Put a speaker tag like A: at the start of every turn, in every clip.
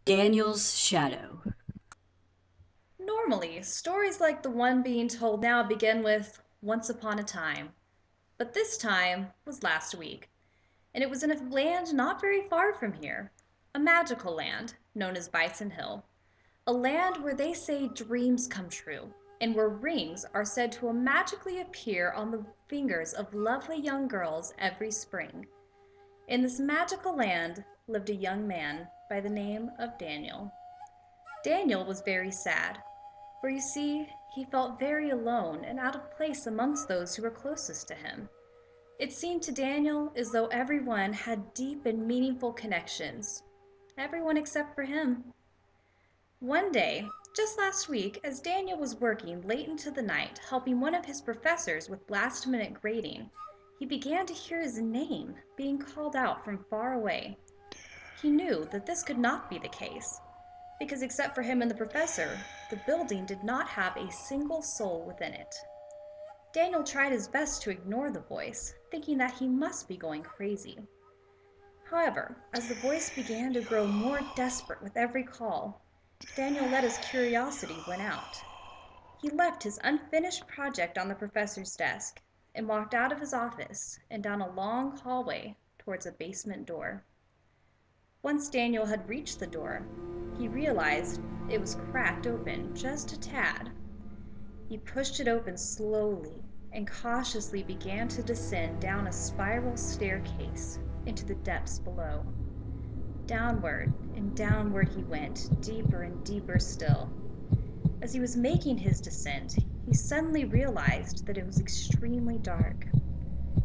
A: Daniel's Shadow.
B: Normally, stories like the one being told now begin with "once upon a time." But this time was last week, and it was in a land not very far from here, a magical land known as Bison Hill. A land where they say dreams come true, and where rings are said to magically appear on the fingers of lovely young girls every spring. In this magical land lived a young man by the name of Daniel. Daniel was very sad, for you see, he felt very alone and out of place amongst those who were closest to him. It seemed to Daniel as though everyone had deep and meaningful connections. Everyone except for him. One day, just last week, as Daniel was working late into the night helping one of his professors with last-minute grading, he began to hear his name being called out from far away. He knew that this could not be the case, because except for him and the professor, the building did not have a single soul within it. Daniel tried his best to ignore the voice, thinking that he must be going crazy. However, as the voice began to grow more desperate with every call, Daniel let his curiosity win out. He left his unfinished project on the professor's desk and walked out of his office and down a long hallway towards a basement door. Once Daniel had reached the door, he realized it was cracked open just a tad. He pushed it open slowly and cautiously began to descend down a spiral staircase into the depths below. Downward and downward he went, deeper and deeper still. As he was making his descent, he suddenly realized that it was extremely dark.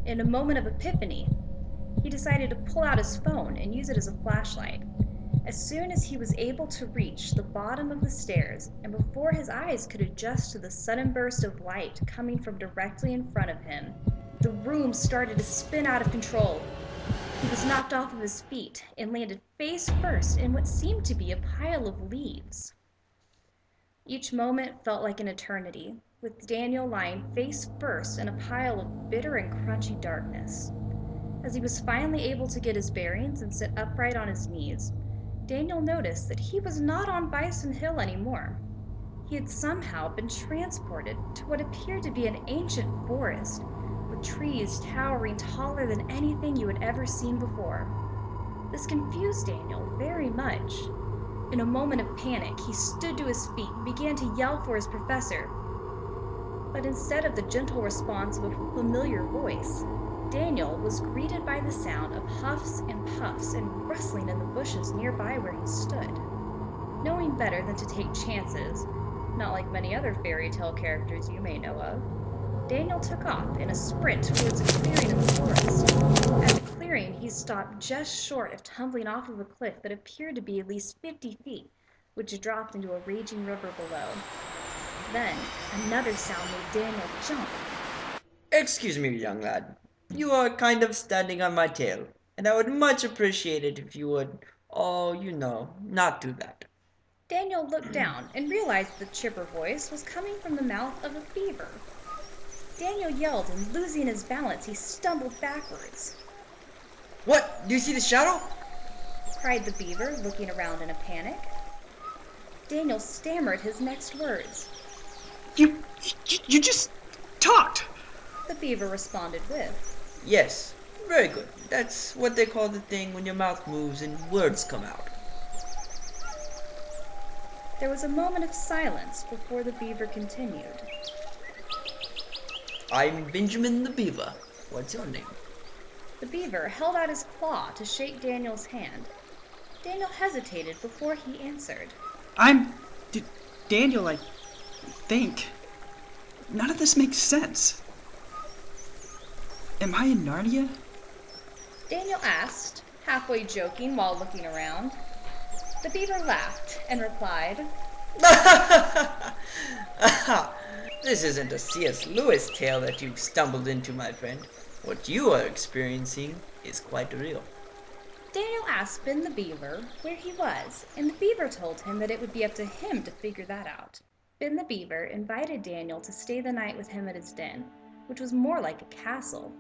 B: In a moment of epiphany, he decided to pull out his phone and use it as a flashlight. As soon as he was able to reach the bottom of the stairs, and before his eyes could adjust to the sudden burst of light coming from directly in front of him, the room started to spin out of control. He was knocked off of his feet and landed face first in what seemed to be a pile of leaves. Each moment felt like an eternity, with Daniel lying face first in a pile of bitter and crunchy darkness. As he was finally able to get his bearings and sit upright on his knees, Daniel noticed that he was not on Bison Hill anymore. He had somehow been transported to what appeared to be an ancient forest, with trees towering taller than anything you had ever seen before. This confused Daniel very much. In a moment of panic, he stood to his feet and began to yell for his professor. But instead of the gentle response of a familiar voice, Daniel was greeted by the sound of huffs and puffs and rustling in the bushes nearby where he stood. Knowing better than to take chances, not like many other fairy tale characters you may know of, Daniel took off in a sprint towards a clearing in the forest. At the clearing, he stopped just short of tumbling off of a cliff that appeared to be at least 50 feet, which dropped into a raging river below. Then, another sound made Daniel jump.
C: Excuse me, young lad. You are kind of standing on my tail, and I would much appreciate it if you would, not do that.
B: Daniel looked down and realized the chipper voice was coming from the mouth of a beaver. Daniel yelled, and losing his balance, he stumbled backwards.
C: What? Do you see the shadow?
B: Cried the beaver, looking around in a panic. Daniel stammered his next words.
D: You just talked.
B: The beaver responded with.
C: Yes, very good. That's what they call the thing when your mouth moves and words come out.
B: There was a moment of silence before the beaver continued.
C: I'm Benjamin the Beaver. What's your name?
B: The beaver held out his claw to shake Daniel's hand. Daniel hesitated before he answered.
D: Daniel, I think. None of this makes sense. Am I in Narnia?
B: Daniel asked, halfway joking while looking around. The beaver laughed and replied,
C: This isn't a C.S. Lewis tale that you've stumbled into, my friend. What you are experiencing is quite real.
B: Daniel asked Ben the beaver where he was, and the beaver told him that it would be up to him to figure that out. Ben the beaver invited Daniel to stay the night with him at his den, which was more like a castle.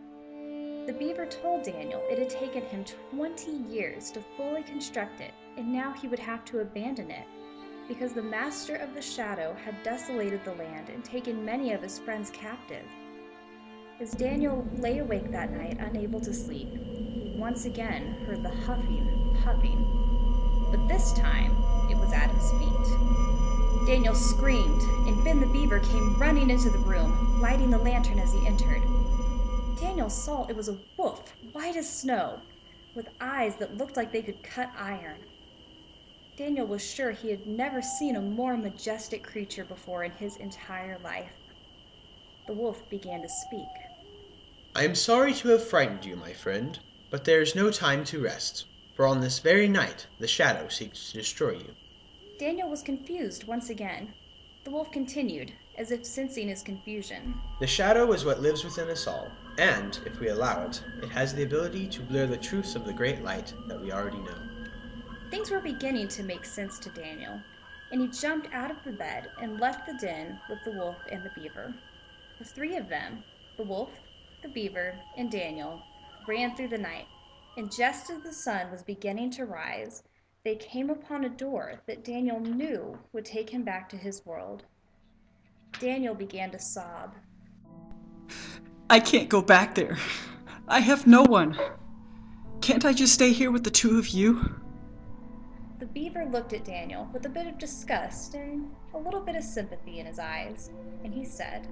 B: The beaver told Daniel it had taken him 20 years to fully construct it, and now he would have to abandon it, because the master of the shadow had desolated the land and taken many of his friends captive. As Daniel lay awake that night, unable to sleep, he once again heard the huffing, puffing, but this time it was at his feet. Daniel screamed, and Ben the beaver came running into the room, lighting the lantern as he entered. Daniel saw it was a wolf, white as snow, with eyes that looked like they could cut iron. Daniel was sure he had never seen a more majestic creature before in his entire life. The wolf began to speak.
A: I am sorry to have frightened you, my friend, but there is no time to rest, for on this very night the shadow seeks to destroy you.
B: Daniel was confused once again. The wolf continued, as if sensing his confusion.
A: The shadow is what lives within us all, and, if we allow it, it has the ability to blur the truths of the great light that we already know.
B: Things were beginning to make sense to Daniel, and he jumped out of the bed and left the den with the wolf and the beaver. The three of them, the wolf, the beaver, and Daniel, ran through the night, and just as the sun was beginning to rise, they came upon a door that Daniel knew would take him back to his world. Daniel began to sob.
D: I can't go back there. I have no one. Can't I just stay here with the two of you?
B: The beaver looked at Daniel with a bit of disgust and a little bit of sympathy in his eyes, and he said,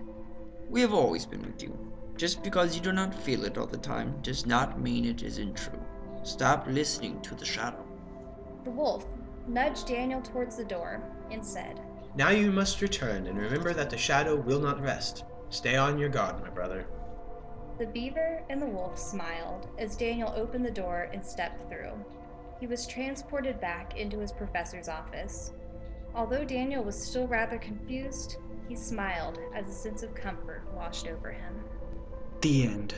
C: We have always been with you. Just because you do not feel it all the time does not mean it isn't true. Stop listening to the shadow.
B: The wolf nudged Daniel towards the door and said,
A: Now you must return, and remember that the shadow will not rest. Stay on your guard, my brother.
B: The beaver and the wolf smiled as Daniel opened the door and stepped through. He was transported back into his professor's office. Although Daniel was still rather confused, he smiled as a sense of comfort washed over him.
D: The end.